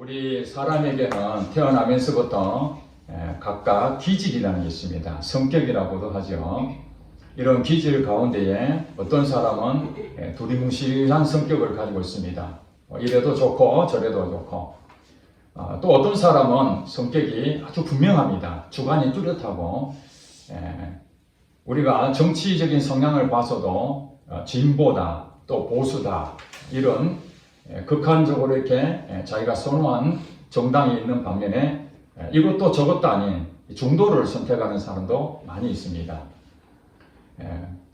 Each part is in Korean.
우리 사람에게는 태어나면서부터 각각 기질이라는 게 있습니다. 성격이라고도 하죠. 이런 기질 가운데에 어떤 사람은 두리뭉실한 성격을 가지고 있습니다. 이래도 좋고 저래도 좋고, 또 어떤 사람은 성격이 아주 분명합니다. 주관이 뚜렷하고, 우리가 정치적인 성향을 봐서도 진보다 또 보수다 이런 극한적으로 이렇게 자기가 선호한 정당이 있는 반면에 이것도 저것도 아닌 중도를 선택하는 사람도 많이 있습니다.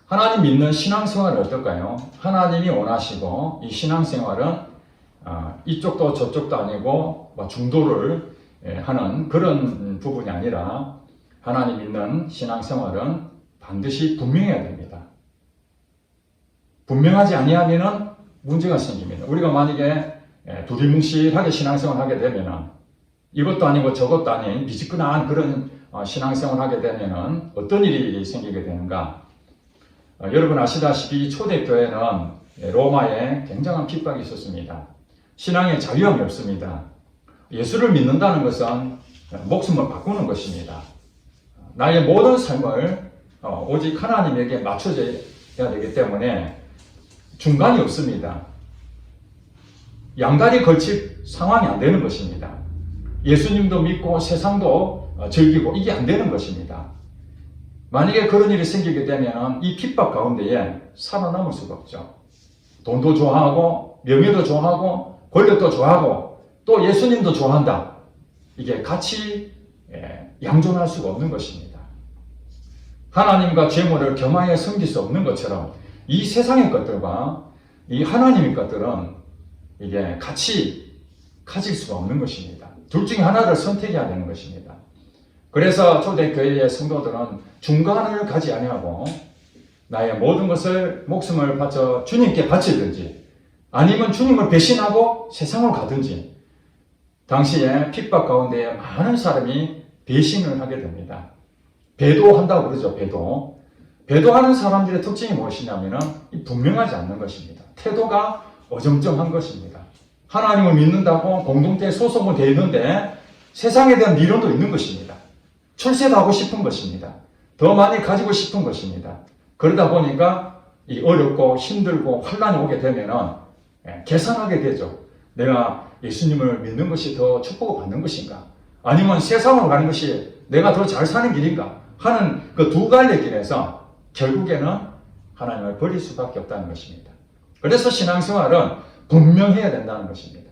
하나님 믿는 신앙생활은 어떨까요? 하나님이 원하시고 이 신앙생활은 이쪽도 저쪽도 아니고 중도를 하는 그런 부분이 아니라 하나님 믿는 신앙생활은 반드시 분명해야 됩니다. 분명하지 아니하면은 문제가 생깁니다. 우리가 만약에 두리뭉실하게 신앙생활을 하게 되면은 이것도 아니고 저것도 아닌 미지근한 그런 신앙생활을 하게 되면은 어떤 일이 생기게 되는가? 여러분 아시다시피 초대교회는 로마에 굉장한 핍박이 있었습니다. 신앙에 자유함이 없습니다. 예수를 믿는다는 것은 목숨을 바꾸는 것입니다. 나의 모든 삶을 오직 하나님에게 맞춰져야 되기 때문에 중간이 없습니다. 양다리 걸칠 상황이 안 되는 것입니다. 예수님도 믿고 세상도 즐기고 이게 안 되는 것입니다. 만약에 그런 일이 생기게 되면 이 핍박 가운데에 살아남을 수가 없죠. 돈도 좋아하고 명예도 좋아하고 권력도 좋아하고 또 예수님도 좋아한다. 이게 같이 양존할 수가 없는 것입니다. 하나님과 재물을 겸하여 섬길 수 없는 것처럼 이 세상의 것들과 이 하나님의 것들은 이게 같이 가질 수가 없는 것입니다. 둘 중에 하나를 선택해야 되는 것입니다. 그래서 초대교회의 성도들은 중간을 가지 아니하고 나의 모든 것을 목숨을 바쳐 주님께 바치든지 아니면 주님을 배신하고 세상을 가든지 당시에 핍박 가운데 많은 사람이 배신을 하게 됩니다. 배도한다고 그러죠. 배도하는 사람들의 특징이 무엇이냐면 분명하지 않는 것입니다. 태도가 어정쩡한 것입니다. 하나님을 믿는다고 공동체에 소속은 되어 있는데 세상에 대한 미련도 있는 것입니다. 출세도 하고 싶은 것입니다. 더 많이 가지고 싶은 것입니다. 그러다 보니까 이 어렵고 힘들고 환난이 오게 되면 계산하게 되죠. 내가 예수님을 믿는 것이 더 축복을 받는 것인가? 아니면 세상으로 가는 것이 내가 더 잘 사는 길인가? 하는 그 두 갈래 길에서 결국에는 하나님을 버릴 수밖에 없다는 것입니다. 그래서 신앙생활은 분명해야 된다는 것입니다.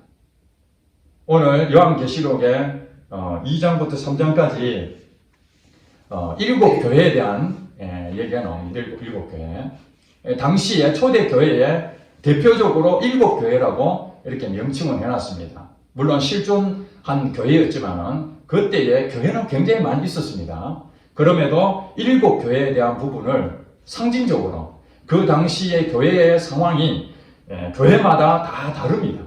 오늘 요한계시록의 2장부터 3장까지 7교회에 대한 얘기가 나옵니다. 7교회. 당시에 초대교회에 대표적으로 7교회라고 이렇게 명칭을 해놨습니다. 물론 실존한 교회였지만은 그때의 교회는 굉장히 많이 있었습니다. 그럼에도 7교회에 대한 부분을 상징적으로 그 당시의 교회의 상황이 교회마다 다 다릅니다.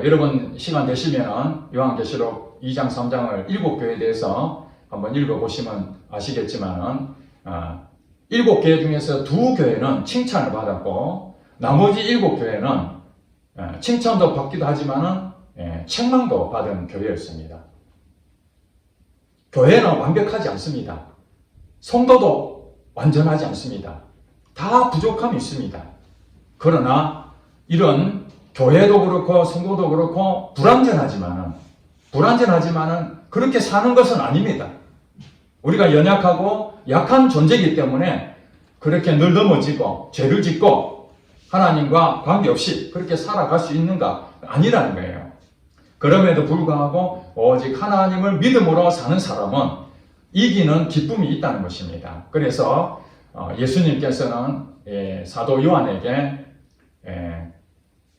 여러분 시간 되시면 요한계시록 2장 3장을 7교회에 대해서 한번 읽어보시면 아시겠지만은 7교회 중에서 2교회는 칭찬을 받았고 나머지 7교회는 칭찬도 받기도 하지만은 책망도 받은 교회였습니다. 교회는 완벽하지 않습니다. 성도도 완전하지 않습니다. 다 부족함이 있습니다. 그러나 이런 교회도 그렇고 성도도 그렇고 불완전하지만은 그렇게 사는 것은 아닙니다. 우리가 연약하고 약한 존재이기 때문에 그렇게 늘 넘어지고 죄를 짓고 하나님과 관계없이 그렇게 살아갈 수 있는가? 아니라는 거예요. 그럼에도 불구하고 오직 하나님을 믿음으로 사는 사람은 이기는 기쁨이 있다는 것입니다. 그래서 예수님께서는 사도 요한에게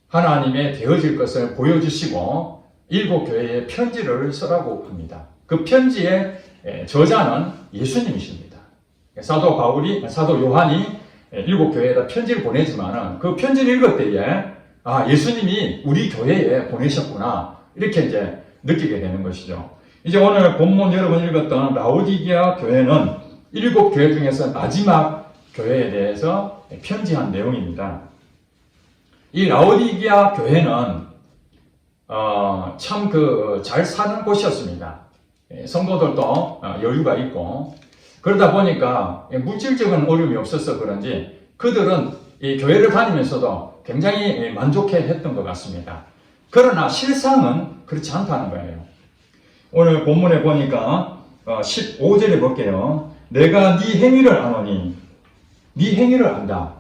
하나님의 되어질 것을 보여주시고 7교회에 편지를 쓰라고 합니다. 그 편지의 저자는 예수님이십니다. 사도 요한이 7교회에다 편지를 보내지만은 그 편지를 읽을 때에 예수님이 우리 교회에 보내셨구나. 이렇게 이제 느끼게 되는 것이죠. 이제 오늘 본문 여러분 읽었던 라오디게아 교회는 7교회 중에서 마지막 교회에 대해서 편지한 내용입니다. 이 라오디게아 교회는 참 잘 사는 곳이었습니다. 성도들도 여유가 있고 그러다 보니까 물질적인 어려움이 없어서 그런지 그들은 이 교회를 다니면서도 굉장히 만족해 했던 것 같습니다. 그러나 실상은 그렇지 않다는 거예요. 오늘 본문에 보니까 15절에 볼게요. 내가 네 행위를 아노니 네 행위를 안다.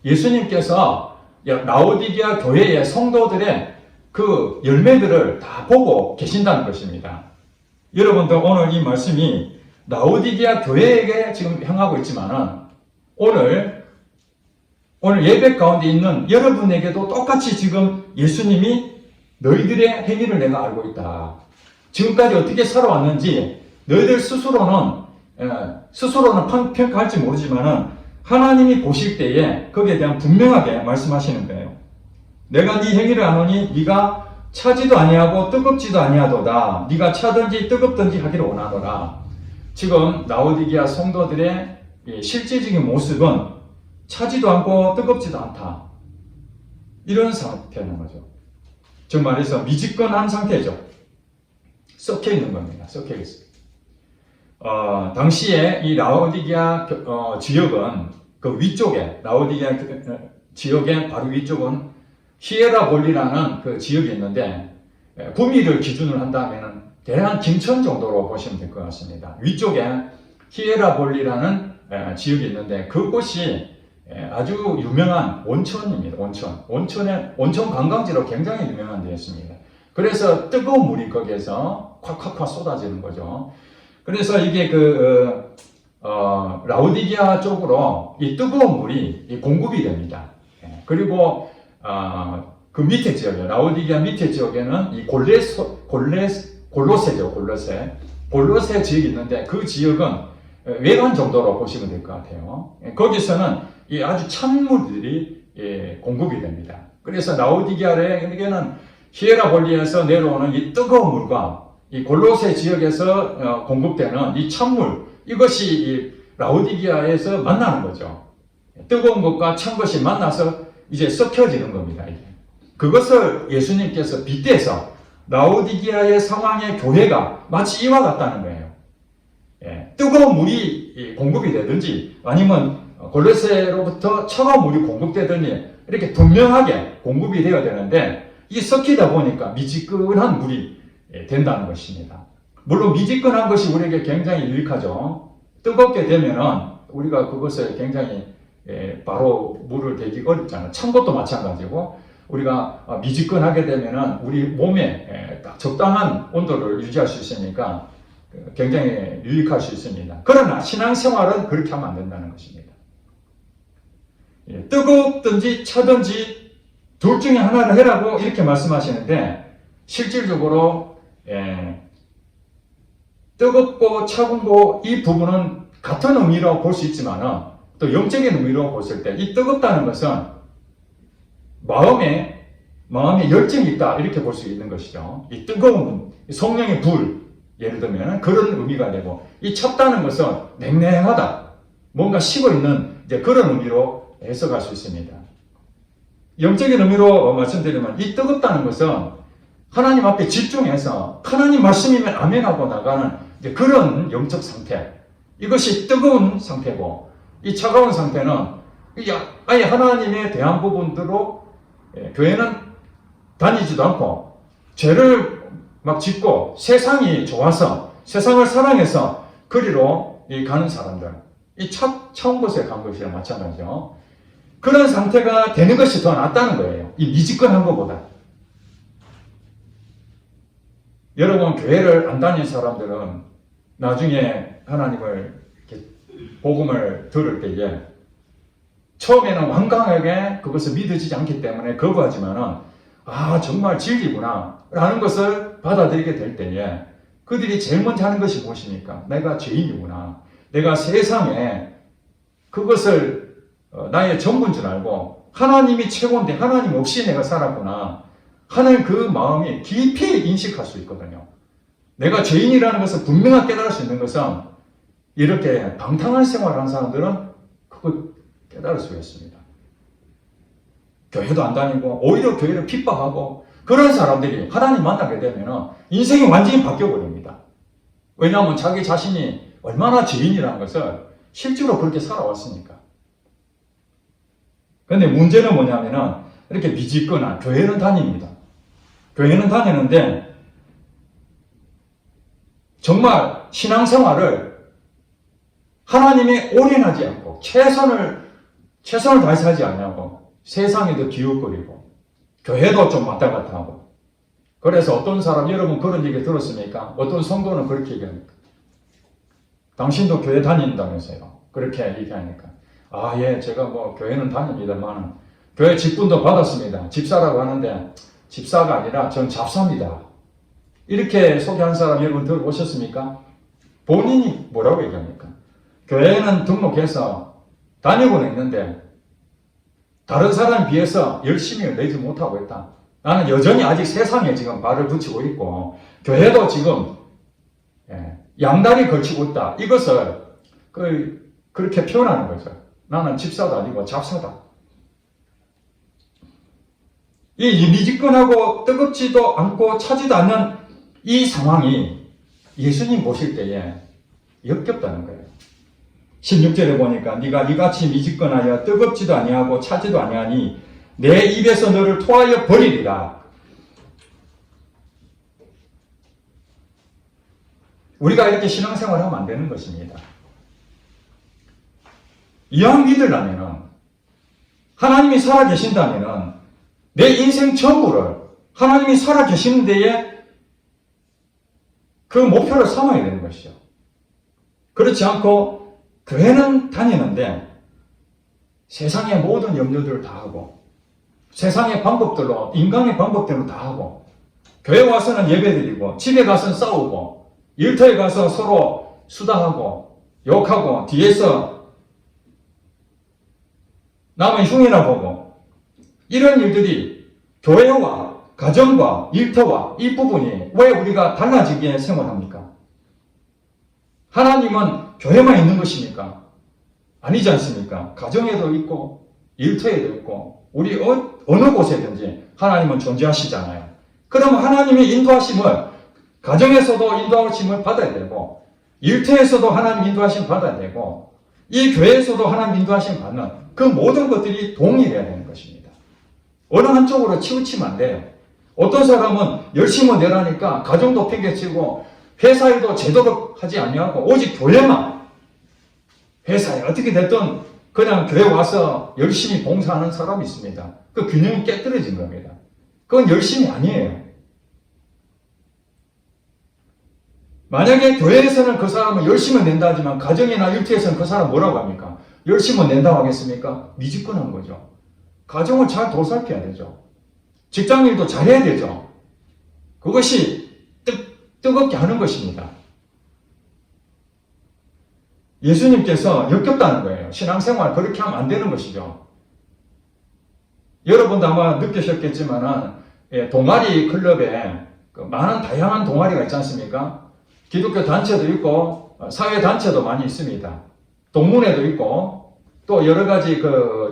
예수님께서 라오디게아 교회의 성도들의 그 열매들을 다 보고 계신다는 것입니다. 여러분들 오늘 이 말씀이 라오디게아 교회에게 지금 향하고 있지만은 오늘 예배 가운데 있는 여러분에게도 똑같이 지금 예수님이 너희들의 행위를 내가 알고 있다. 지금까지 어떻게 살아왔는지 너희들 스스로는 평가할지 모르지만은 하나님이 보실 때에 거기에 대한 분명하게 말씀하시는 거예요. 내가 네 행위를 아노니 네가 차지도 아니하고 뜨겁지도 아니하도다. 네가 차든지 뜨겁든지 하기를 원하노라. 지금 라오디게아 성도들의 실제적인 모습은 차지도 않고 뜨겁지도 않다. 이런 상태는 거죠. 즉 말해서 미지근한 상태죠. 썩혀 있는 겁니다. 썩혀 있어요. 당시에 이 라오디게아 지역은 그 위쪽에 라오디게아 지역의 바로 위쪽은 히에라볼리라는 그 지역이 있는데 구미를 기준으로 한다면 대한 김천 정도로 보시면 될 것 같습니다. 위쪽에 히에라볼리라는 지역이 있는데 그곳이 아주 유명한 온천입니다. 온천 관광지로 굉장히 유명한 데였습니다. 그래서 뜨거운 물이 거기에서 콱콱콱 쏟아지는 거죠. 그래서 이게 라오디게아 쪽으로 이 뜨거운 물이 공급이 됩니다. 그리고 그 밑에 지역에 라오디게아 밑에 지역에는 이 골로세죠. 골로세 지역이 있는데 그 지역은 외관 정도로 보시면 될 것 같아요. 거기서는 이 아주 찬물들이 공급이 됩니다. 그래서 라오디게아에게는 히에라볼리에서 내려오는 이 뜨거운 물과 이 골로세 지역에서 공급되는 이 찬물, 이것이 이 라오디게아에서 만나는 거죠. 뜨거운 것과 찬 것이 만나서 이제 섞여지는 겁니다. 이게. 그것을 예수님께서 빗대서 라오디게아의 상황의 교회가 마치 이와 같다는 거예요. 뜨거운 물이 공급이 되든지 아니면 골로새로부터 차가운 물이 공급되든지 이렇게 분명하게 공급이 되어야 되는데 이 섞이다 보니까 미지근한 물이 된다는 것입니다. 물론 미지근한 것이 우리에게 굉장히 유익하죠. 뜨겁게 되면은 우리가 그것을 굉장히 바로 물을 대기 어렵잖아요. 찬 것도 마찬가지고 우리가 미지근하게 되면은 우리 몸에 딱 적당한 온도를 유지할 수 있으니까 굉장히 유익할 수 있습니다. 그러나 신앙생활은 그렇게 하면 안 된다는 것입니다. 뜨겁든지 차든지 둘 중에 하나를 해라고 이렇게 말씀하시는데 실질적으로 뜨겁고 차갑고 이 부분은 같은 의미로 볼 수 있지만 또 영적인 의미로 봤을 때 이 뜨겁다는 것은 마음에 열정이 있다 이렇게 볼 수 있는 것이죠. 이 뜨거운 성령의 불 예를 들면 그런 의미가 되고 이 찹다는 것은 냉랭하다 뭔가 식어있는 이제 그런 의미로 해석할 수 있습니다. 영적인 의미로 말씀드리면 이 뜨겁다는 것은 하나님 앞에 집중해서 하나님 말씀이면 아멘하고 나가는 이제 그런 영적 상태, 이것이 뜨거운 상태고 이 차가운 상태는 아예 하나님에 대한 부분들로 교회는 다니지도 않고 죄를 막 짓고 세상이 좋아서 세상을 사랑해서 그리로 가는 사람들, 이 차운 곳에 간 것이랑 마찬가지죠. 그런 상태가 되는 것이 더 낫다는 거예요. 이 미지근한 것보다. 여러분 교회를 안 다닌 사람들은 나중에 하나님을 이렇게 복음을 들을 때에 처음에는 완강하게 그것을 믿어지지 않기 때문에 거부하지만은 정말 진리구나 라는 것을 받아들이게 될 때에 그들이 제일 먼저 하는 것이 무엇입니까? 내가 죄인이구나. 내가 세상에 그것을 나의 전부인 줄 알고 하나님이 최고인데 하나님 없이 내가 살았구나 하는 그 마음이 깊이 인식할 수 있거든요. 내가 죄인이라는 것을 분명하게 깨달을 수 있는 것은 이렇게 방탕한 생활을 하는 사람들은 그걸 깨달을 수가 있습니다. 교회도 안 다니고 오히려 교회를 핍박하고 그런 사람들이 하나님 만나게 되면 인생이 완전히 바뀌어버립니다. 왜냐하면 자기 자신이 얼마나 죄인이라는 것을 실제로 그렇게 살아왔으니까. 그런데 문제는 뭐냐면은 이렇게 미지근한 교회는 다닙니다. 교회는 다니는데 정말 신앙생활을 하나님이 올인하지 않고 최선을 다해서 하지 않냐고 세상에도 기웃거리고 교회도 좀 왔다 갔다 하고 그래서 어떤 사람 여러분 그런 얘기 들었습니까? 어떤 성도는 그렇게 얘기합니까? 당신도 교회 다닌다면서요. 그렇게 얘기하니까 아, 예, 제가 뭐 교회는 다닙니다만 교회 직분도 받았습니다. 집사라고 하는데 집사가 아니라 전 잡사입니다. 이렇게 소개한 사람 여러분 들어보셨습니까? 본인이 뭐라고 얘기합니까? 교회는 등록해서 다니고는 있는데 다른 사람에 비해서 열심히 내지 못하고 있다. 나는 여전히 아직 세상에 지금 발을 붙이고 있고 교회도 지금 양다리 걸치고 있다. 이것을 그렇게 표현하는 거죠. 나는 집사도 아니고 잡사다. 이 미지근하고 뜨겁지도 않고 차지도 않는 이 상황이 예수님 보실 때에 역겹다는 거예요. 16절에 보니까 네가 이같이 미지근하여 뜨겁지도 아니하고 차지도 아니하니 내 입에서 너를 토하여 버리리라. 우리가 이렇게 신앙생활을 하면 안 되는 것입니다. 이왕 믿으려면 하나님이 살아계신다면 내 인생 전부를 하나님이 살아계시는 데에 그 목표를 삼아야 되는 것이죠. 그렇지 않고 교회는 다니는데 세상의 모든 염려들을 다 하고 세상의 방법들로 인간의 방법대로 다 하고 교회 와서는 예배드리고 집에 가서는 싸우고 일터에 가서 서로 수다하고 욕하고 뒤에서 남의 흉이나 보고 이런 일들이 교회와 가정과 일터와 이 부분이 왜 우리가 달라지게 생활합니까? 하나님은 교회만 있는 것입니까? 아니지 않습니까? 가정에도 있고 일터에도 있고 우리 어느 곳에든지 하나님은 존재하시잖아요. 그럼 하나님의 인도하심을 가정에서도 인도하심을 받아야 되고 일터에서도 하나님 인도하심 받아야 되고 이 교회에서도 하나님 인도하심 받는 그 모든 것들이 동일해야 되는 것입니다. 어느 한쪽으로 치우치면 안 돼요. 어떤 사람은 열심히 내라니까 가정도 팽개치고 회사에도 제대로 하지 아니하고 오직 교회만 회사에 어떻게 됐든 그냥 교회 와서 열심히 봉사하는 사람이 있습니다. 그 균형이 깨뜨려진 겁니다. 그건 열심이 아니에요. 만약에 교회에서는 그 사람은 열심히 낸다 하지만 가정이나 일터에서는 그 사람 뭐라고 합니까? 열심히 낸다고 하겠습니까? 미지근한 거죠. 가정을 잘 도살펴야 되죠. 직장일도 잘해야 되죠. 그것이 뜨겁게 하는 것입니다. 예수님께서 역겹다는 거예요. 신앙생활 그렇게 하면 안 되는 것이죠. 여러분도 아마 느끼셨겠지만 동아리 클럽에 많은 다양한 동아리가 있지 않습니까? 기독교 단체도 있고 사회 단체도 많이 있습니다. 동문회도 있고 또 여러 가지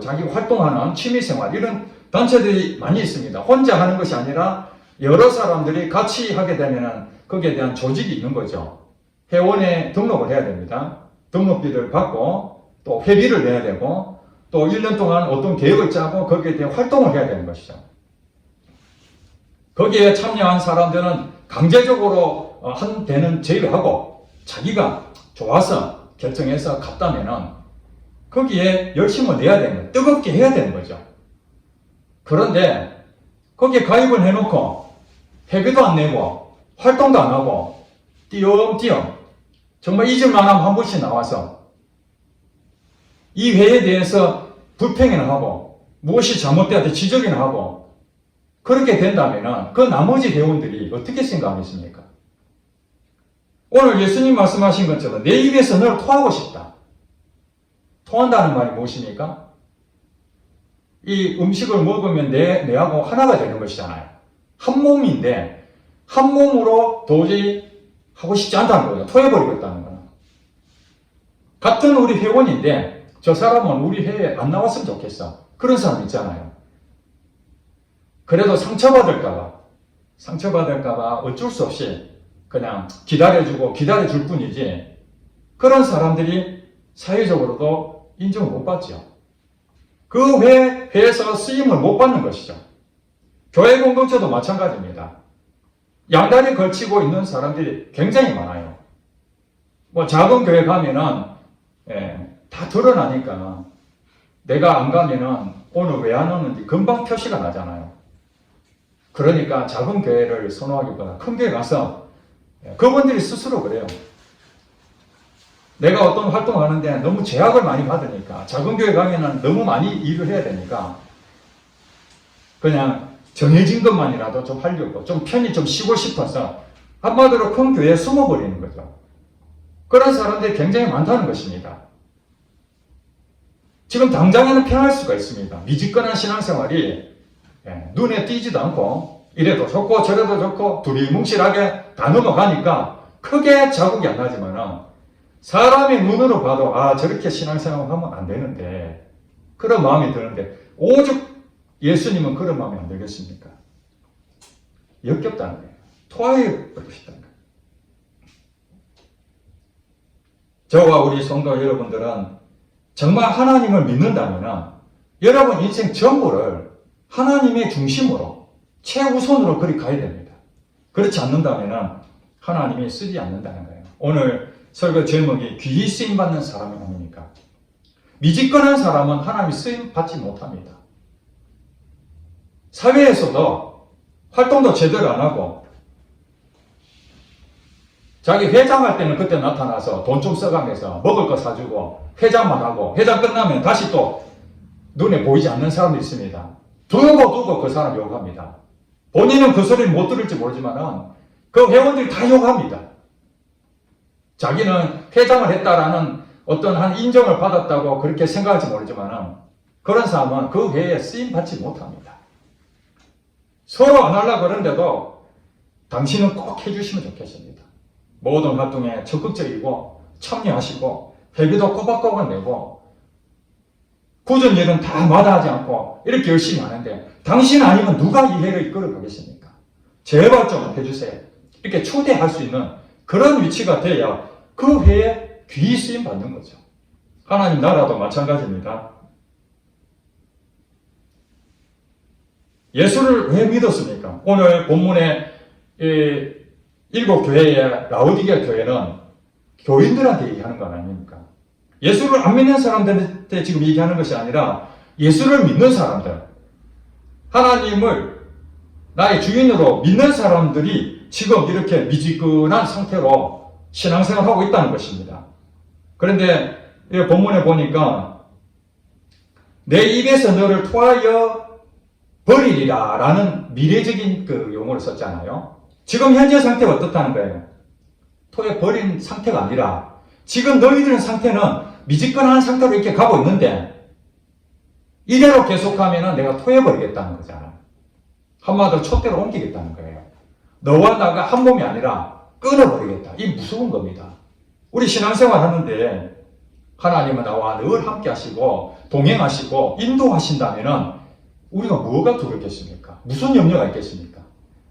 자기 활동하는 취미생활 이런 단체들이 많이 있습니다. 혼자 하는 것이 아니라 여러 사람들이 같이 하게 되면 거기에 대한 조직이 있는 거죠. 회원에 등록을 해야 됩니다. 등록비를 받고 또 회비를 내야 되고 또 1년 동안 어떤 계획을 짜고 거기에 대한 활동을 해야 되는 것이죠. 거기에 참여한 사람들은 강제적으로 한 대는 제외하고 자기가 좋아서 결정해서 갔다면은 거기에 열심을 내야 되는 거예요. 뜨겁게 해야 되는 거죠. 그런데 거기에 가입을 해놓고 회비도 안 내고 활동도 안 하고 띄엄띄엄 정말 잊을만 하면 한 번씩 나와서 이 회에 대해서 불평이나 하고 무엇이 잘못되었다 지적이나 하고 그렇게 된다면 그 나머지 회원들이 어떻게 생각하겠습니까? 오늘 예수님 말씀하신 것처럼 내 입에서 널 토하고 싶다. 토한다는 말이 무엇입니까? 이 음식을 먹으면 내하고 하나가 되는 것이잖아요. 한 몸인데 한 몸으로 도저히 하고 싶지 않다는 거예요. 토해버리고 있다는 거예요. 같은 우리 회원인데 저 사람은 우리 회에 안 나왔으면 좋겠어. 그런 사람 있잖아요. 그래도 상처받을까봐 상처받을까봐 어쩔 수 없이 그냥 기다려주고 기다려줄 뿐이지 그런 사람들이 사회적으로도 인정을 못 받죠. 그 회에서 쓰임을 못 받는 것이죠. 교회 공동체도 마찬가지입니다. 양다리 걸치고 있는 사람들이 굉장히 많아요. 뭐 작은 교회 가면은 다 드러나니까 내가 안 가면은 오늘 왜 안 오는지 금방 표시가 나잖아요. 그러니까 작은 교회를 선호하기보다 큰 교회 가서 그분들이 스스로 그래요. 내가 어떤 활동을 하는데 너무 제약을 많이 받으니까 작은 교회 가면은 너무 많이 일을 해야 되니까 그냥 정해진 것만이라도 좀 하려고 좀 편히 좀 쉬고 싶어서 한마디로 큰 교회에 숨어버리는 거죠. 그런 사람들이 굉장히 많다는 것입니다. 지금 당장에는 편할 수가 있습니다. 미지근한 신앙생활이 눈에 띄지도 않고 이래도 좋고 저래도 좋고 두리뭉실하게 다 넘어가니까 크게 자국이 안 나지만 사람의 눈으로 봐도 저렇게 신앙생활 하면 안 되는데 그런 마음이 드는데 오죽 예수님은 그런 마음이 안 들겠습니까? 역겹다는 거예요. 토하여버리고 싶다는 거예요. 저와 우리 성도 여러분들은 정말 하나님을 믿는다면 여러분 인생 전부를 하나님의 중심으로 최우선으로 그리 가야 됩니다. 그렇지 않는다면 하나님이 쓰지 않는다는 거예요. 오늘 설교 제목이 귀히 쓰임받는 사람이 아닙니까? 미지근한 사람은 하나님이 쓰임받지 못합니다. 사회에서도 활동도 제대로 안 하고 자기 회장할 때는 그때 나타나서 돈 좀 써가면서 먹을 거 사주고 회장만 하고 회장 끝나면 다시 또 눈에 보이지 않는 사람도 있습니다. 두고 그 사람 욕합니다. 본인은 그 소리를 못 들을지 모르지만 그 회원들이 다 욕합니다. 자기는 회장을 했다라는 어떤 한 인정을 받았다고 그렇게 생각할지 모르지만 그런 사람은 그 회에 쓰임받지 못합니다. 서로 안 하려고 그러는데도 당신은 꼭 해주시면 좋겠습니다. 모든 활동에 적극적이고 참여하시고 회비도 꼬박꼬박 내고 굳은 일은 다 마다하지 않고 이렇게 열심히 하는데 당신 아니면 누가 이 회를 이끌어 가겠습니까? 제발 좀 해주세요. 이렇게 초대할 수 있는 그런 위치가 돼야 그 회에 귀히 쓰임 받는 거죠. 하나님 나라도 마찬가지입니다. 예수를 왜 믿었습니까? 오늘 본문의 7교회의 라오디게아 교회는 교인들한테 얘기하는 건 아닙니까? 예수를 안 믿는 사람들한테 지금 얘기하는 것이 아니라 예수를 믿는 사람들, 하나님을 나의 주인으로 믿는 사람들이 지금 이렇게 미지근한 상태로 신앙생활을 하고 있다는 것입니다. 그런데 이 본문에 보니까 내 입에서 너를 토하여 버리리라 라는 미래적인 그 용어를 썼잖아요. 지금 현재 상태가 어떻다는 거예요? 토해 버린 상태가 아니라 지금 너희들의 상태는 미지근한 상태로 이렇게 가고 있는데 이대로 계속하면 내가 토해버리겠다는 거잖아. 한마디로 촛대로 옮기겠다는 거예요. 너와 나가 한 몸이 아니라 끊어버리겠다. 이 무서운 겁니다. 우리 신앙생활 하는데 하나님은 나와 늘 함께 하시고 동행하시고 인도하신다면 우리가 뭐가 두렵겠습니까? 무슨 염려가 있겠습니까?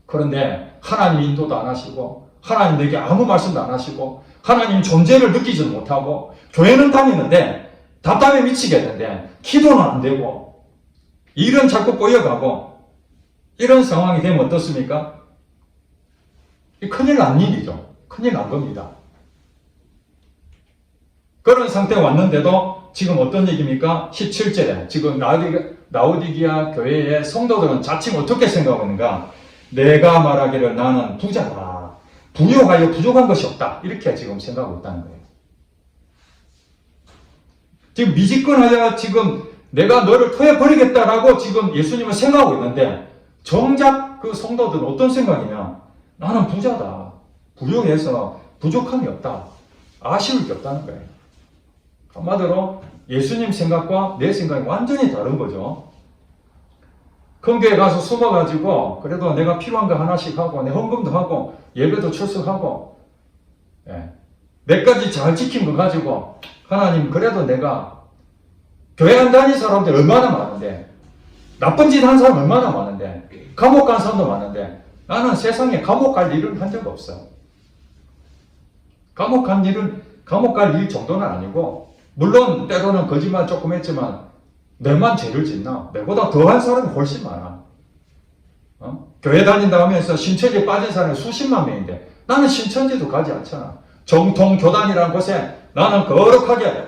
그런데 하나님 인도도 안 하시고 하나님 내게 아무 말씀도 안 하시고 하나님 존재를 느끼지 못하고 교회는 다니는데 답답해 미치겠는데 기도는 안 되고 일은 자꾸 꼬여가고 이런 상황이 되면 어떻습니까? 큰일 난 일이죠. 큰일 난 겁니다. 그런 상태에 왔는데도 지금 어떤 얘기입니까? 17절에 지금 라오디게아 교회의 성도들은 자칭 어떻게 생각하고 있는가? 내가 말하기를 나는 부자다. 부유하여 부족한 것이 없다. 이렇게 지금 생각하고 있다는 거예요. 지금 미지근하여 지금 내가 너를 토해버리겠다라고 지금 예수님은 생각하고 있는데 정작 그 성도들은 어떤 생각이냐? 나는 부자다. 부유해서 부족함이 없다. 아쉬울 게 없다는 거예요. 한마디로 예수님 생각과 내 생각이 완전히 다른 거죠. 큰 교회 가서 숨어가지고 그래도 내가 필요한 거 하나씩 하고 내 헌금도 하고 예배도 출석하고 몇 가지 잘 지킨 거 가지고 하나님 그래도 내가 교회 안 다니는 사람들 얼마나 많은데 나쁜 짓 한 사람 얼마나 많은데 감옥 간 사람도 많은데 나는 세상에 감옥 갈 일은 한 적 없어. 감옥 갈 일 정도는 아니고, 물론 때로는 거짓말 조금 했지만 내만 죄를 짓나? 내보다 더한 사람이 훨씬 많아. 교회 다닌다 하면서 신천지에 빠진 사람이 수십만 명인데 나는 신천지도 가지 않잖아. 정통교단이라는 곳에 나는 거룩하게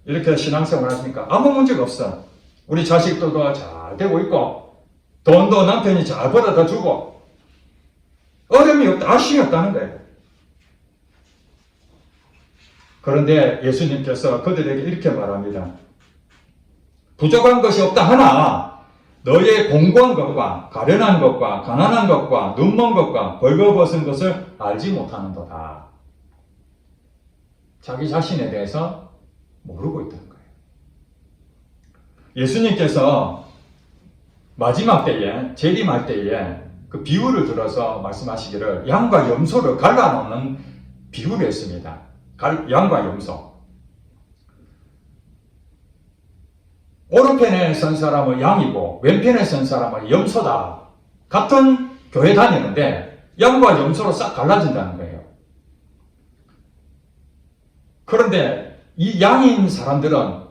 이렇게 신앙생활 하시니까 아무 문제가 없어. 우리 자식들도 잘 되고 있고 돈도 남편이 잘 벌어다 주고 어려움이 없다, 아쉬움이 없다는 거예요. 그런데 예수님께서 그들에게 이렇게 말합니다. 부족한 것이 없다 하나 너의 공고한 것과 가련한 것과 가난한 것과 눈먼 것과 벌거벗은 것을 알지 못하는도다. 자기 자신에 대해서 모르고 있다는 거예요. 예수님께서 마지막 때에, 재림할 때에 그 비유를 들어서 말씀하시기를 양과 염소를 갈라놓는 비유를 했습니다. 양과 염소. 오른편에 선 사람은 양이고 왼편에 선 사람은 염소다. 같은 교회 다니는데 양과 염소로 싹 갈라진다는 거예요. 그런데 이 양인 사람들은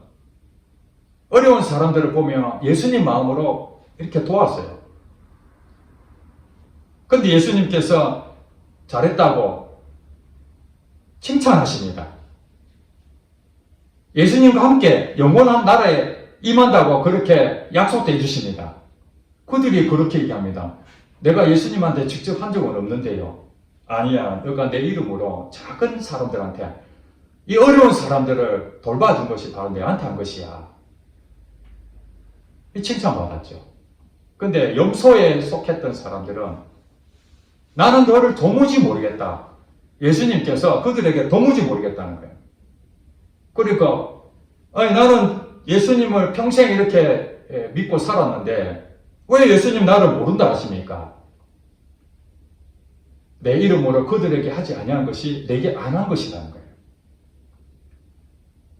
어려운 사람들을 보면 예수님 마음으로 이렇게 도왔어요. 그런데 예수님께서 잘했다고 칭찬하십니다. 예수님과 함께 영원한 나라에 임한다고 그렇게 약속도 해주십니다. 그들이 그렇게 얘기합니다. 내가 예수님한테 직접 한 적은 없는데요. 아니야, 너가 내 이름으로 작은 사람들한테 이 어려운 사람들을 돌봐준 것이 바로 내한테 한 것이야. 이 칭찬받았죠. 근데 염소에 속했던 사람들은 나는 너를 도무지 모르겠다. 예수님께서 그들에게 도무지 모르겠다는 거예요. 그러니까 아니 나는 예수님을 평생 이렇게 믿고 살았는데 왜 예수님 나를 모른다 하십니까? 내 이름으로 그들에게 하지 아니한 것이 내게 안 한 것이라는 거예요.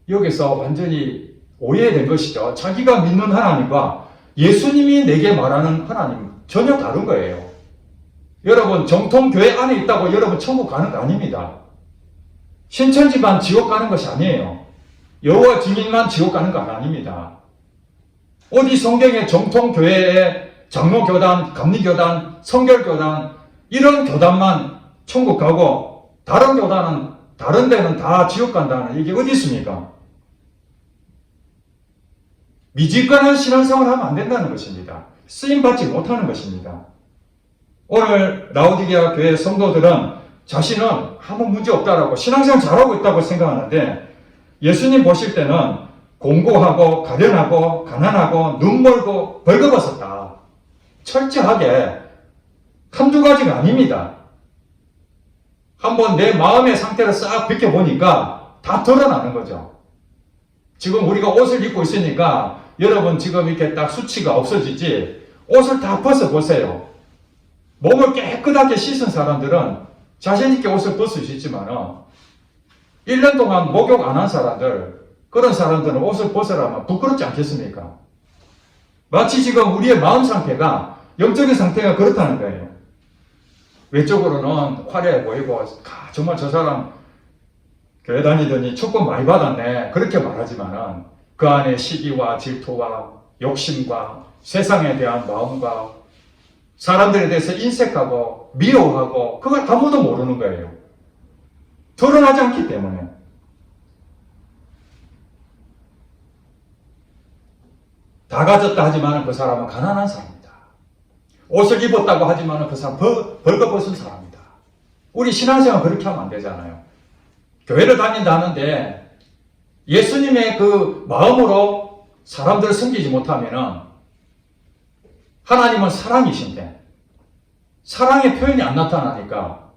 여기서 완전히 오해된 것이죠. 자기가 믿는 하나님과 예수님이 내게 말하는 하나님 전혀 다른 거예요. 여러분 정통교회 안에 있다고 여러분 천국 가는 거 아닙니다. 신천지만 지옥 가는 것이 아니에요. 여호와 증인만 지옥 가는 거 아닙니다. 어디 성경에 정통교회에 장로교단, 감리교단, 성결교단 이런 교단만 천국 가고 다른 교단은 다른 데는 다 지옥 간다는 이게 어디 있습니까? 미지근한 신앙생활을 하면 안 된다는 것입니다. 쓰임받지 못하는 것입니다. 오늘 라오디게아 교회 성도들은 자신은 아무 문제 없다라고 신앙생활 잘하고 있다고 생각하는데 예수님 보실 때는 공고하고 가련하고 가난하고 눈멀고 벌거벗었다. 철저하게 한두 가지가 아닙니다. 한번 내 마음의 상태를 싹 비켜보니까 다 드러나는 거죠. 지금 우리가 옷을 입고 있으니까 여러분 지금 이렇게 딱 수치가 없어지지 옷을 다 벗어보세요. 몸을 깨끗하게 씻은 사람들은 자신있게 옷을 벗을 수 있지만 1년 동안 목욕 안 한 사람들 그런 사람들은 옷을 벗으라면 부끄럽지 않겠습니까? 마치 지금 우리의 마음 상태가 영적인 상태가 그렇다는 거예요. 외적으로는 화려해 보이고 정말 저 사람 교회 다니더니 축복 많이 받았네 그렇게 말하지만은 그 안에 시기와 질투와 욕심과 세상에 대한 마음과 사람들에 대해서 인색하고 미워하고 그걸 아무도 모르는 거예요. 드러나지 않기 때문에. 다 가졌다 하지만 그 사람은 가난한 사람이다. 옷을 입었다고 하지만 그 사람은 벌거벗은 사람이다. 우리 신앙생활 그렇게 하면 안 되잖아요. 교회를 다닌다 하는데 예수님의 그 마음으로 사람들을 섬기지 못하면 하나님은 사랑이신데 사랑의 표현이 안 나타나니까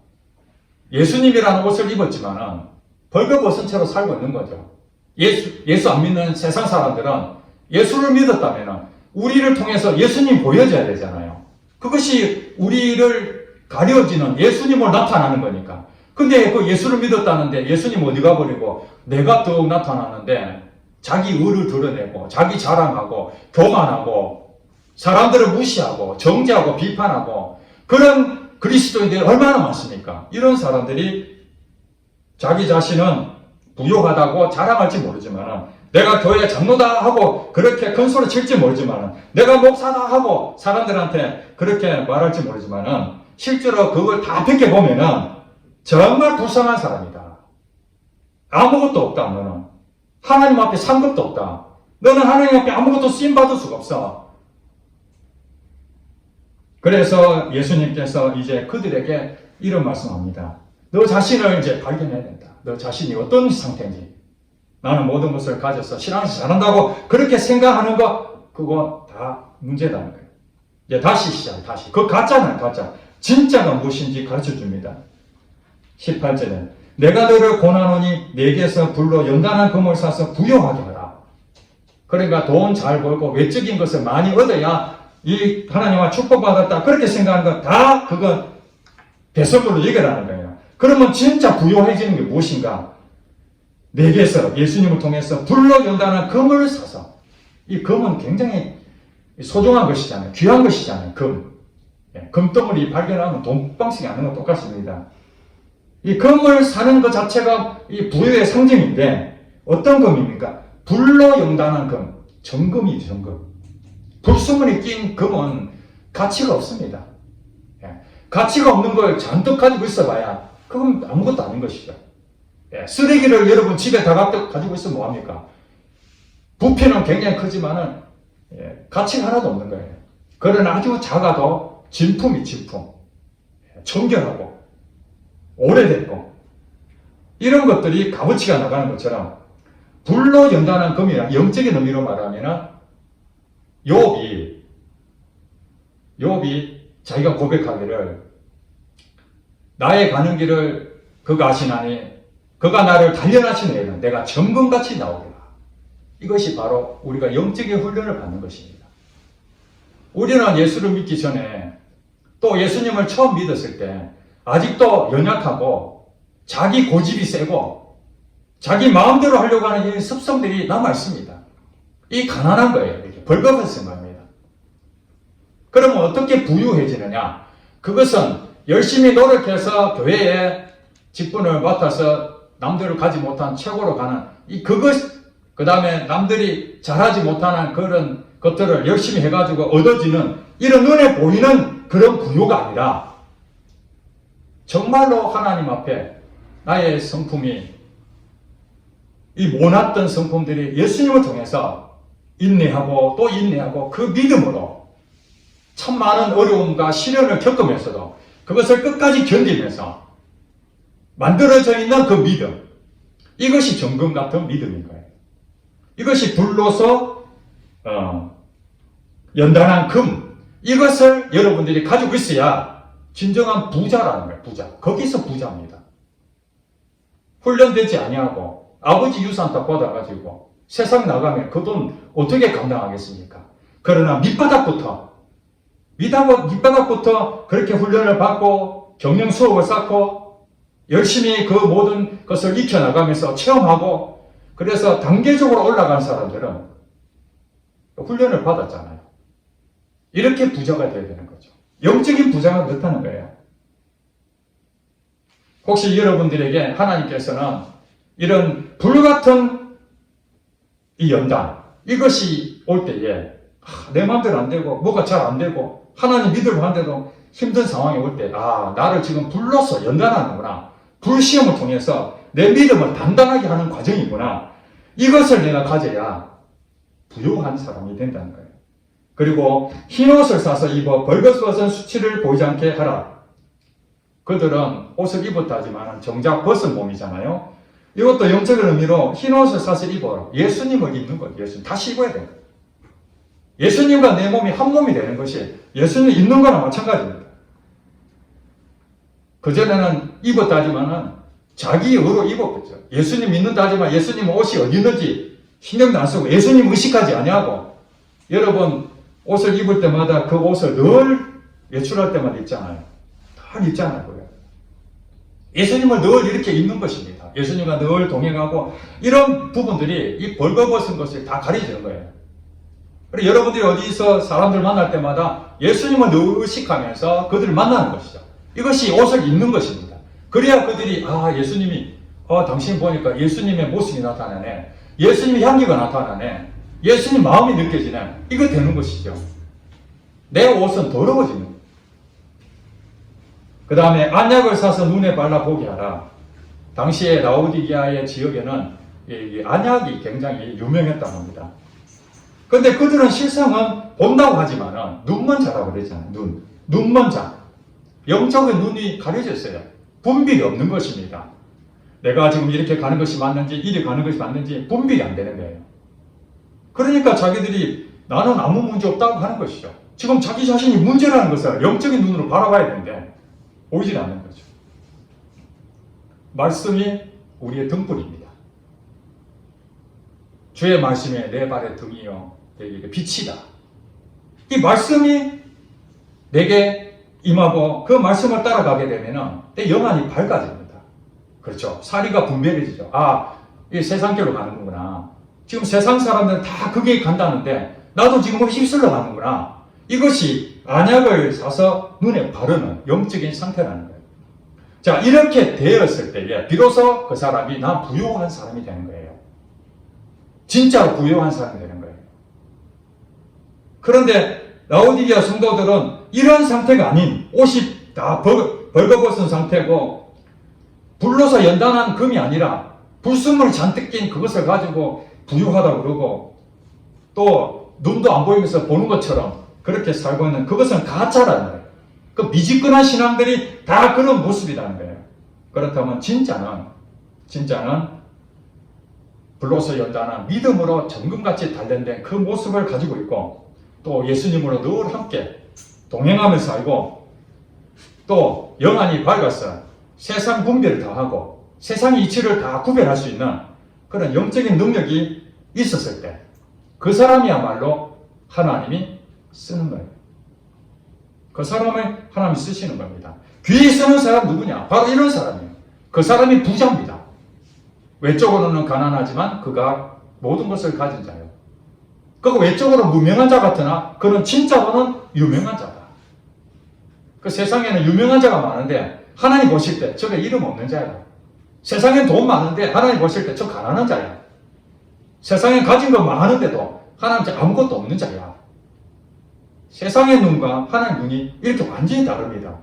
예수님이라는 옷을 입었지만 벌거벗은 채로 살고 있는 거죠. 예수 안 믿는 세상 사람들은 예수를 믿었다면 우리를 통해서 예수님 보여줘야 되잖아요. 그것이 우리를 가려지는 예수님을 나타나는 거니까. 근데 그 예수를 믿었다는데 예수님 어디 가버리고 내가 더욱 나타나는데 자기 의를 드러내고 자기 자랑하고 교만하고 사람들을 무시하고 정죄하고 비판하고 그런 그리스도인들이 얼마나 많습니까? 이런 사람들이 자기 자신은 부유하다고 자랑할지 모르지만 내가 교회 장로다 하고 그렇게 큰 소리 칠지 모르지만 내가 목사다 하고 사람들한테 그렇게 말할지 모르지만 실제로 그걸 다 벗겨보면 정말 불쌍한 사람이다. 아무것도 없다. 너는 하나님 앞에 상급도 없다. 너는 하나님 앞에 아무것도 쓰임받을 수가 없어. 그래서 예수님께서 이제 그들에게 이런 말씀합니다. 너 자신을 이제 발견해야 된다. 너 자신이 어떤 상태인지. 나는 모든 것을 가져서 신앙에서 잘한다고 그렇게 생각하는 거 그거 다 문제다는 거예요. 이제 다시 시작. 다시. 그거 가짜는 가짜. 진짜가 무엇인지 가르쳐 줍니다. 18절에 내가 너를 고난하노니 내게서 불로 연단한 금을 사서 부요하게 하라. 그러니까 돈 잘 벌고 외적인 것을 많이 얻어야 이 하나님과 축복받았다 그렇게 생각하는 거 다 그건 배설물로 얘기하라는 거예요. 그러면 진짜 부요해지는 게 무엇인가? 내게서 예수님을 통해서 불로 연단한 금을 사서 이 금은 굉장히 소중한 것이잖아요. 귀한 것이잖아요. 금. 금덩어리 발견하면 돈방석이 안 나는 건 똑같습니다. 이 금을 사는 것 자체가 이 부유의 상징인데 어떤 금입니까? 불로 연단한 금. 정금이죠. 정금. 불순물이 낀 금은 가치가 없습니다. 가치가 없는 걸 잔뜩 가지고 있어봐야 그건 아무것도 아닌 것이죠. 쓰레기를 여러분 집에 다 가지고 있으면 뭐합니까? 부피는 굉장히 크지만은 가치가 하나도 없는 거예요. 그러나 아주 작아도 진품이 진품. 청결하고 오래됐고 이런 것들이 값어치가 나가는 것처럼 불로 연단한 금이란 영적인 의미로 말하면 욥이 자기가 고백하기를 나의 가는 길을 그가 아시나니 그가 나를 단련하신 후에는 내가 정금같이 나오리라. 이것이 바로 우리가 영적인 훈련을 받는 것입니다. 우리는 예수를 믿기 전에 또 예수님을 처음 믿었을 때 아직도 연약하고 자기 고집이 세고 자기 마음대로 하려고 하는 이 습성들이 남아있습니다. 이 가난한 거예요. 이렇게 벌거벗은 겁니다. 그러면 어떻게 부유해지느냐? 그것은 열심히 노력해서 교회에 직분을 맡아서 남들을 가지 못한 최고로 가는 그 다음에 남들이 잘하지 못하는 그런 것들을 열심히 해가지고 얻어지는 이런 눈에 보이는 그런 부유가 아니라 정말로 하나님 앞에 나의 성품이 이 모났던 성품들이 예수님을 통해서 인내하고 또 인내하고 그 믿음으로 참 많은 어려움과 시련을 겪으면서도 그것을 끝까지 견디면서 만들어져 있는 그 믿음, 이것이 정금 같은 믿음인 거예요. 이것이 불로서 연단한 금, 이것을 여러분들이 가지고 있어야 진정한 부자라는 거예요. 부자. 거기서 부자입니다. 훈련되지 아니하고 아버지 유산 다 받아가지고 세상 나가면 그 돈 어떻게 감당하겠습니까? 그러나 밑바닥부터 그렇게 훈련을 받고 경영 수업을 쌓고 열심히 그 모든 것을 익혀나가면서 체험하고 그래서 단계적으로 올라간 사람들은 훈련을 받았잖아요. 이렇게 부자가 되어야 되는 거죠. 영적인 부자가 그렇다는 거예요. 혹시 여러분들에게 하나님께서는 이런 불같은 이 연단, 이것이 올 때에 내 마음대로 안 되고 뭐가 잘 안 되고 하나님 믿으려고 하는데도 힘든 상황이 올 때 나를 지금 불러서 연단하는구나. 불시험을 통해서 내 믿음을 단단하게 하는 과정이구나. 이것을 내가 가져야 부유한 사람이 된다는 거예요. 그리고 흰옷을 사서 입어 벌거벗은 수치를 보이지 않게 하라. 그들은 옷을 입었다 하지만 정작 벗은 몸이잖아요. 이것도 영적인 의미로 흰옷을 사서 입어라. 예수님을 입는 거예요. 예수님 다시 입어야 돼요. 예수님과 내 몸이 한 몸이 되는 것이 예수님 입는 거나 마찬가지입니다. 그전에는 입었다 하지만 자기 의로 입었겠죠. 예수님 믿는다 하지만 예수님 옷이 어디 있는지 신경도 안 쓰고 예수님 의식하지 아니하고 여러분 옷을 입을 때마다 그 옷을 늘 외출할 때마다 입잖아요. 늘 입잖아요. 그래요. 예수님을 늘 이렇게 입는 것입니다. 예수님과 늘 동행하고 이런 부분들이 이 벌거벗은 것을 다 가려지는 거예요. 그리고 여러분들이 어디서 사람들 만날 때마다 예수님을 늘 의식하면서 그들을 만나는 것이죠. 이것이 옷을 입는 것입니다. 그래야 그들이 예수님이 당신 보니까 예수님의 모습이 나타나네. 예수님의 향기가 나타나네. 예수님 마음이 느껴지네. 이거 되는 것이죠. 내 옷은 더러워지는. 그 다음에 안약을 사서 눈에 발라보게 하라. 당시에 라오디게아의 지역에는 안약이 굉장히 유명했다고 합니다. 근데 그들은 실상은 본다고 하지만은 눈만 자라고 그랬잖아요. 눈만 자. 영적인 눈이 가려져 있어요. 분별이 없는 것입니다. 내가 지금 이렇게 가는 것이 맞는지, 이리 가는 것이 맞는지 분별이 안 되는 거예요. 그러니까 자기들이 나는 아무 문제 없다고 하는 것이죠. 지금 자기 자신이 문제라는 것을 영적인 눈으로 바라봐야 되는데 보이질 않는 거죠. 말씀이 우리의 등불입니다. 주의 말씀에 내 발의 등이요 내게 빛이다. 이 말씀이 내게 임하고 그 말씀을 따라가게 되면은 내 영안이 밝아집니다. 그렇죠. 사리가 분별해지죠. 이 세상길로 가는구나. 지금 세상 사람들은 다 거기에 간다는데 나도 지금 휩쓸러 가는구나. 이것이 안약을 사서 눈에 바르는 영적인 상태라는 거예요. 자, 이렇게 되었을 때에 비로소 그 사람이 나 부유한 사람이 되는 거예요. 진짜로 부유한 사람이 되는 거예요. 그런데 라오디게아 성도들은 이런 상태가 아닌 옷이 다 벌거벗은 상태고 불로서 연단한 금이 아니라 불순물이 잔뜩 낀 그것을 가지고 부유하다고 그러고 또 눈도 안 보이면서 보는 것처럼 그렇게 살고 있는 그것은 가짜라는 거예요. 그 미지근한 신앙들이 다 그런 모습이라는 거예요. 그렇다면 진짜는 불로서 연단한 믿음으로 정금같이 단련된 그 모습을 가지고 있고 또 예수님으로 늘 함께 동행하면서 살고 또 영안이 밝아서 세상 분별을 다 하고 세상의 이치를 다 구별할 수 있는 그런 영적인 능력이 있었을 때 그 사람이야말로 하나님이 쓰는 거예요. 그 사람을 하나님이 쓰시는 겁니다. 귀에 쓰는 사람 누구냐? 바로 이런 사람이에요. 그 사람이 부자입니다. 외적으로는 가난하지만 그가 모든 것을 가진 자예요. 그리고 외적으로 무명한 자 같으나 그는 진짜로는 유명한 자다. 그 세상에는 유명한 자가 많은데 하나님 보실 때 저게 이름 없는 자야. 세상엔 돈 많은데 하나님 보실 때 저 가난한 자야. 세상에 가진 거 많은데도 하나님 아무것도 없는 자야. 세상의 눈과 하나님의 눈이 이렇게 완전히 다릅니다.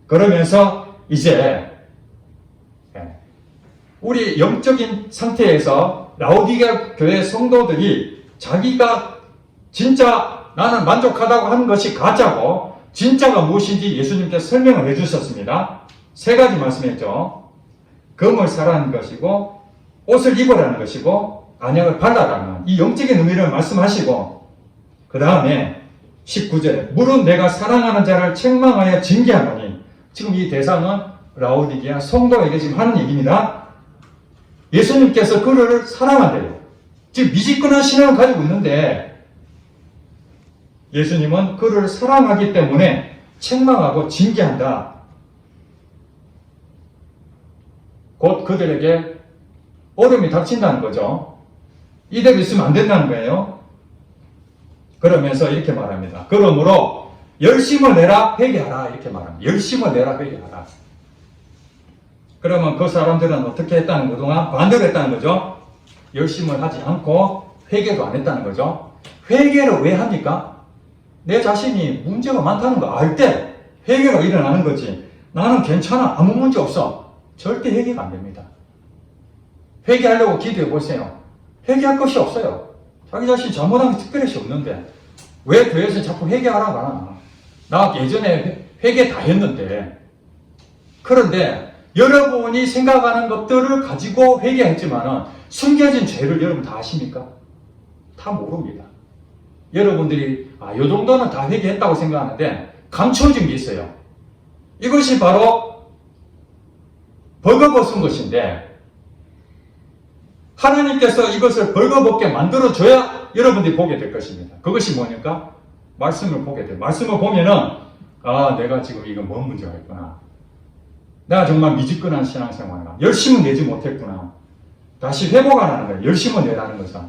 그러면서 이제 우리 영적인 상태에서 라오디게아 교회 성도들이 자기가 진짜 나는 만족하다고 하는 것이 가짜고 진짜가 무엇인지 예수님께서 설명을 해주셨습니다. 세 가지 말씀했죠. 금을 사라는 것이고 옷을 입으라는 것이고 안약을 발라라는 이 영적인 의미를 말씀하시고 그 다음에 19절에 물은 내가 사랑하는 자를 책망하여 징계하노니 지금 이 대상은 라오디게아 성도에게 지금 하는 얘기입니다. 예수님께서 그를 사랑한대요. 지금 미지근한 신앙을 가지고 있는데 예수님은 그를 사랑하기 때문에 책망하고 징계한다. 곧 그들에게 어려움이 닥친다는 거죠. 이대로 있으면 안 된다는 거예요. 그러면서 이렇게 말합니다. 그러므로 열심을 내라 회개하라 이렇게 말합니다. 열심을 내라 회개하라. 그러면 그 사람들은 어떻게 했다는 그동안 반대로 했다는 거죠. 열심을 하지 않고 회개도 안 했다는 거죠. 회개를 왜 합니까? 내 자신이 문제가 많다는 거 알 때 회개가 일어나는 거지. 나는 괜찮아. 아무 문제 없어. 절대 회개가 안 됩니다. 회개하려고 기도해 보세요. 회개할 것이 없어요. 자기 자신 잘못한 게 특별히 없는데 왜 교회에서 자꾸 회개하라고 하나? 나 예전에 회개 다 했는데. 그런데 여러분이 생각하는 것들을 가지고 회개했지만은 숨겨진 죄를 여러분 다 아십니까? 다 모릅니다. 여러분들이 요 정도는 다 회개했다고 생각하는데 감춰진 게 있어요. 이것이 바로 벌거벗은 것인데 하나님께서 이것을 벌거벗게 만들어줘야 여러분들이 보게 될 것입니다. 그것이 뭐니까? 말씀을 보게 돼요. 말씀을 보면은 내가 지금 이거 뭔 문제가 있구나. 내가 정말 미지근한 신앙생활이나 열심히 내지 못했구나. 다시 회복하라는 거예요. 열심을 내라는 것은.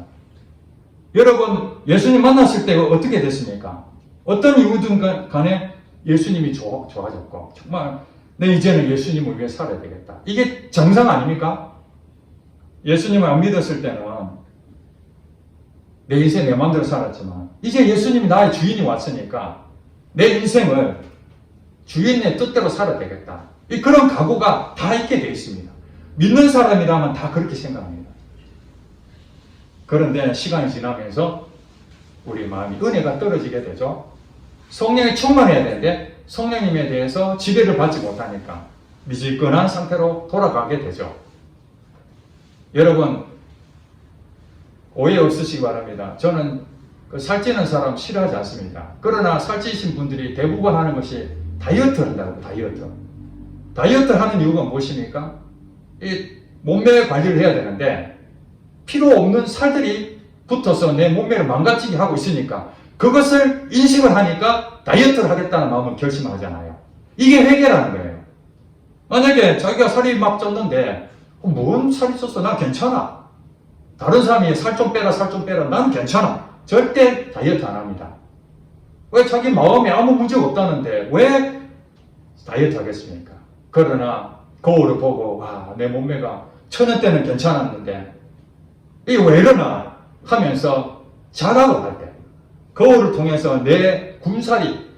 여러분, 예수님 만났을 때 어떻게 됐습니까? 어떤 이유든 간에 예수님이 좋아졌고, 정말 내 이제는 예수님을 위해 살아야 되겠다. 이게 정상 아닙니까? 예수님을 안 믿었을 때는 내 인생 내 마음대로 살았지만, 이제 예수님이 나의 주인이 왔으니까 내 인생을 주인의 뜻대로 살아야 되겠다. 그런 각오가 다 있게 되어 있습니다. 믿는 사람이라면 다 그렇게 생각합니다. 그런데 시간이 지나면서 우리 마음이 은혜가 떨어지게 되죠. 성령이 충만해야 되는데 성령님에 대해서 지배를 받지 못하니까 미지근한 상태로 돌아가게 되죠. 여러분, 오해 없으시기 바랍니다. 저는 살찌는 사람 싫어하지 않습니다. 그러나 살찌신 분들이 대부분 하는 것이 다이어트를 한다고. 다이어트 하는 이유가 무엇입니까? 이 몸매 관리를 해야 되는데 필요 없는 살들이 붙어서 내 몸매를 망가지게 하고 있으니까 그것을 인식을 하니까 다이어트를 하겠다는 마음을 결심하잖아요. 이게 회개라는 거예요. 만약에 자기가 살이 막 쪘는데 뭔 살이 쪘어? 난 괜찮아. 다른 사람이 살 좀 빼라 난 괜찮아. 절대 다이어트 안 합니다. 왜? 자기 마음에 아무 문제가 없다는데 왜 다이어트 하겠습니까? 그러나 거울을 보고 와, 내 몸매가 1000년 때는 괜찮았는데 이게 왜 이러나 하면서 자각을 할 때 거울을 통해서 내 군살이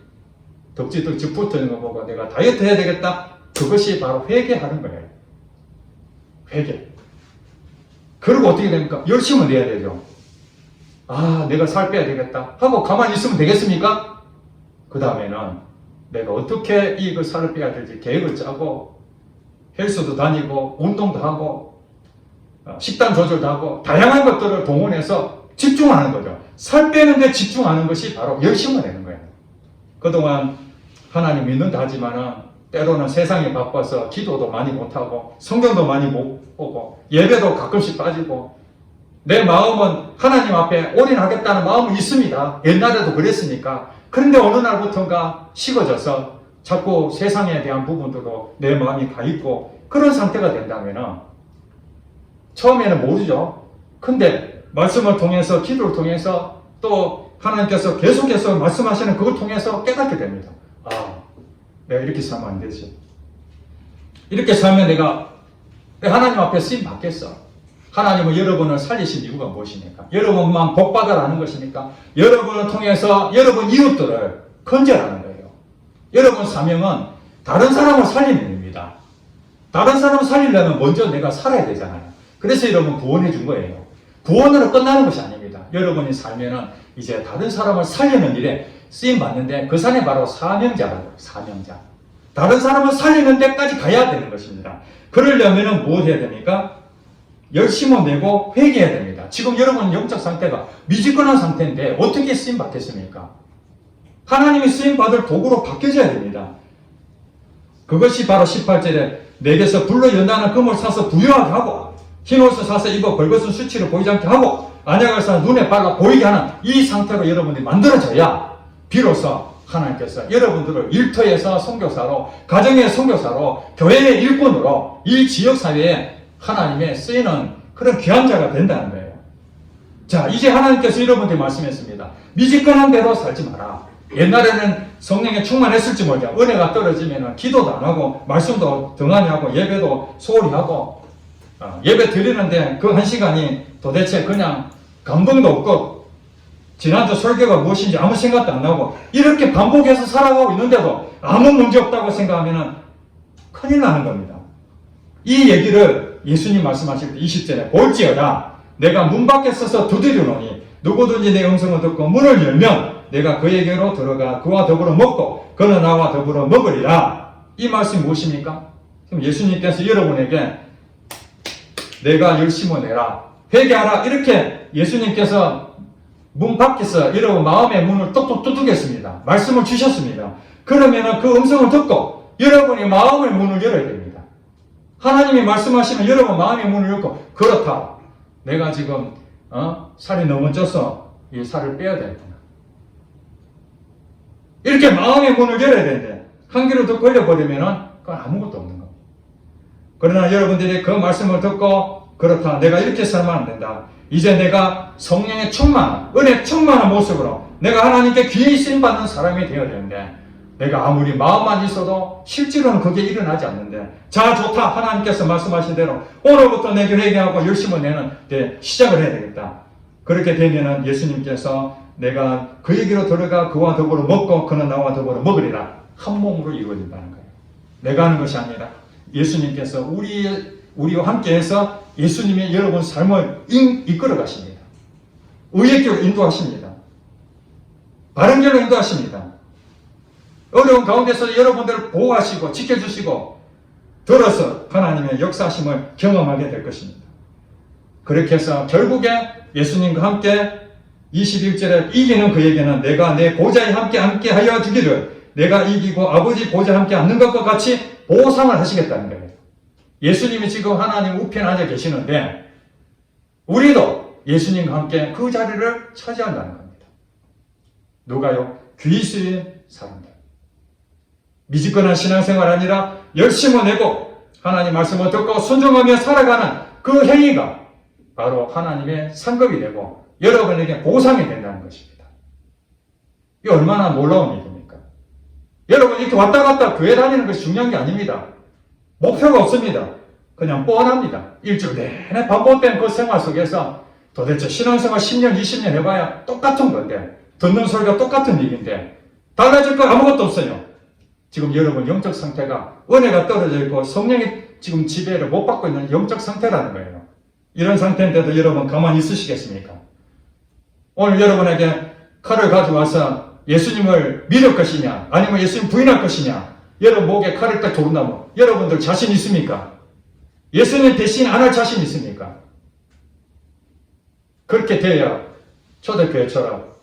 덕지덕지 붙어있는 거 보고 내가 다이어트 해야 되겠다. 그것이 바로 회개하는 거예요. 회개. 그리고 어떻게 됩니까? 열심을 내야 되죠. 아, 내가 살 빼야 되겠다 하고 가만히 있으면 되겠습니까? 그 다음에는 내가 어떻게 이 살을 빼야 될지 계획을 짜고 헬스도 다니고 운동도 하고 식단 조절도 하고 다양한 것들을 동원해서 집중하는 거죠. 살 빼는 데 집중하는 것이 바로 열심을 내는 거예요. 그동안 하나님 믿는다 하지만은 때로는 세상에 바빠서 기도도 많이 못하고 성경도 많이 못 보고 예배도 가끔씩 빠지고 내 마음은 하나님 앞에 올인하겠다는 마음은 있습니다. 옛날에도 그랬으니까. 그런데 어느 날부터인가 식어져서 자꾸 세상에 대한 부분들로 내 마음이 가 있고 그런 상태가 된다면 처음에는 모르죠. 근데 말씀을 통해서 기도를 통해서 또 하나님께서 계속해서 말씀하시는 그걸 통해서 깨닫게 됩니다. 아, 내가 이렇게 살면 안 되지. 이렇게 살면 내가 하나님 앞에 쓰임 받겠어. 하나님은 여러분을 살리신 이유가 무엇입니까? 여러분만 복받아라는 것이니까 여러분을 통해서 여러분 이웃들을 건져라는 거예요. 여러분 사명은 다른 사람을 살리는 일입니다. 다른 사람을 살리려면 먼저 내가 살아야 되잖아요. 그래서 여러분 구원해 준 거예요. 구원으로 끝나는 것이 아닙니다. 여러분이 살면은 이제 다른 사람을 살리는 일에 쓰임 받는데 그 사람이 바로 사명자라고요. 사명자. 다른 사람을 살리는 데까지 가야 되는 것입니다. 그러려면은 무엇 해야 됩니까? 열심을 내고 회개해야 됩니다. 지금 여러분 영적 상태가 미지근한 상태인데 어떻게 쓰임 받겠습니까? 하나님이 쓰임 받을 도구로 바뀌어져야 됩니다. 그것이 바로 18절에 내게서 불로 연단한 금을 사서 부유하게 하고 흰옷을 사서 입어 벌거벗은 수치를 보이지 않게 하고 안약을 사 눈에 발라 보이게 하는 이 상태로 여러분이 만들어져야 비로소 하나님께서 여러분들을 일터에서 선교사로, 가정의 선교사로, 교회의 일꾼으로 이 지역사회에 하나님의 쓰이는 그런 귀한 자가 된다는 거예요. 자, 이제 하나님께서 여러분들이 말씀했습니다. 미지근한 대로 살지 마라. 옛날에는 성령에 충만했을지 모르죠. 은혜가 떨어지면 기도도 안 하고 말씀도 등한히 하고 예배도 소홀히 하고 예배 드리는데 그 한 시간이 도대체 그냥 감동도 없고 지난주 설교가 무엇인지 아무 생각도 안 나고 이렇게 반복해서 살아가고 있는데도 아무 문제 없다고 생각하면 큰일 나는 겁니다. 이 얘기를 예수님 말씀하실 때 20절에 볼지어다 내가 문 밖에 서서 두드리노니 누구든지 내 음성을 듣고 문을 열면 내가 그에게로 들어가 그와 더불어 먹고 그는 나와 더불어 먹으리라. 이 말씀이 무엇입니까? 그럼 예수님께서 여러분에게 내가 열심을 내라, 회개하라 이렇게 예수님께서 문 밖에서 여러분 마음의 문을 똑똑 두드렸습니다. 말씀을 주셨습니다. 그러면 그 음성을 듣고 여러분이 마음의 문을 열어야 됩니다. 하나님이 말씀하시면 여러분 마음의 문을 열고 그렇다. 내가 지금 살이 너무 쪄서 이 살을 빼야 되겠구나. 이렇게 마음의 문을 열어야 되는데 한 귀로 더 걸려버리면 그건 아무것도 없는 겁니다. 그러나 여러분들이 그 말씀을 듣고 그렇다. 내가 이렇게 살면 안 된다. 이제 내가 성령의 충만, 은혜 충만한 모습으로 내가 하나님께 귀히 쓰임받는 사람이 되어야 되는데 내가 아무리 마음만 있어도 실제로는 그게 일어나지 않는데 자 좋다. 하나님께서 말씀하신 대로 오늘부터 내게 회개하고 열심을 내는 시작을 해야 되겠다. 그렇게 되면은 예수님께서 내가 그에게로 들어가 그와 더불어 먹고 그는 나와 더불어 먹으리라. 한 몸으로 이루어진다는 거예요. 내가 하는 것이 아니라 예수님께서 우리와 함께해서 예수님의 여러분 삶을 이끌어 가십니다. 의의 길로 인도하십니다. 바른 길로 인도하십니다. 어려운 가운데서 여러분들을 보호하시고 지켜주시고 들어서 하나님의 역사하심을 경험하게 될 것입니다. 그렇게 해서 결국에 예수님과 함께 21절에 이기는 그에게는 내가 내 보좌에 함께 하여 주기를 내가 이기고 아버지 보좌에 함께 앉는 것과 같이 보상을 하시겠다는 거예요. 예수님이 지금 하나님 우편에 앉아 계시는데 우리도 예수님과 함께 그 자리를 차지한다는 겁니다. 누가요? 귀 쓰인 사람들. 미지근한 신앙생활 아니라 열심을 내고 하나님 말씀을 듣고 순종하며 살아가는 그 행위가 바로 하나님의 상급이 되고 여러분에게 보상이 된다는 것입니다. 이게 얼마나 놀라운 일입니까? 여러분 이렇게 왔다 갔다 교회 다니는 것이 중요한 게 아닙니다. 목표가 없습니다. 그냥 뻔합니다. 일주일 내내 반복된 그 생활 속에서 도대체 신앙생활 10년, 20년 해봐야 똑같은 건데 듣는 소리가 똑같은 얘기인데 달라질 거 아무것도 없어요. 지금 여러분 영적 상태가 은혜가 떨어져 있고 성령이 지금 지배를 못 받고 있는 영적 상태라는 거예요. 이런 상태인데도 여러분 가만히 있으시겠습니까? 오늘 여러분에게 칼을 가져와서 예수님을 믿을 것이냐 아니면 예수님 부인할 것이냐 여러분 목에 칼을 딱 조른다면 여러분들 자신 있습니까? 예수님 대신 안 할 자신 있습니까? 그렇게 돼야 초대교회처럼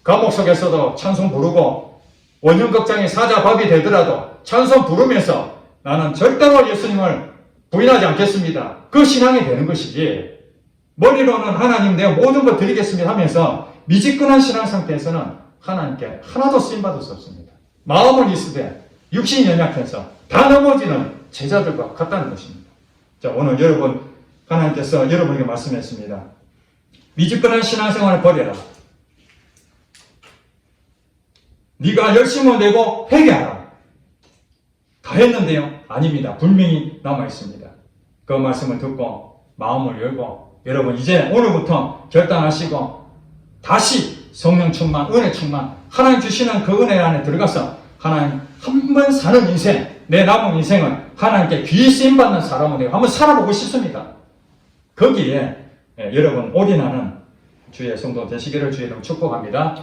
감옥 속에서도 찬송 부르고 원흉극장의 사자밥이 되더라도 찬송 부르면서 나는 절대로 예수님을 부인하지 않겠습니다. 그 신앙이 되는 것이지 머리로는 하나님 내가 모든 걸 드리겠습니다 하면서 미지근한 신앙 상태에서는 하나님께 하나도 쓰임받을 수 없습니다. 마음은 있으되 육신이 연약해서 다 넘어지는 제자들과 같다는 것입니다. 자, 오늘 여러분 하나님께서 여러분에게 말씀했습니다. 미지근한 신앙생활을 버려라. 네가 열심을 내고 회개하라. 다 했는데요? 아닙니다. 분명히 남아있습니다. 그 말씀을 듣고 마음을 열고 여러분 이제 오늘부터 결단하시고 다시 성령 충만, 은혜 충만 하나님 주시는 그 은혜 안에 들어가서 하나님 한 번 사는 인생 내 남은 인생은 하나님께 귀히 쓰임받는 사람으로 내가 한번 살아보고 싶습니다. 거기에 여러분 올인하는 주의 성도 되시기를 주의 이름 축복합니다.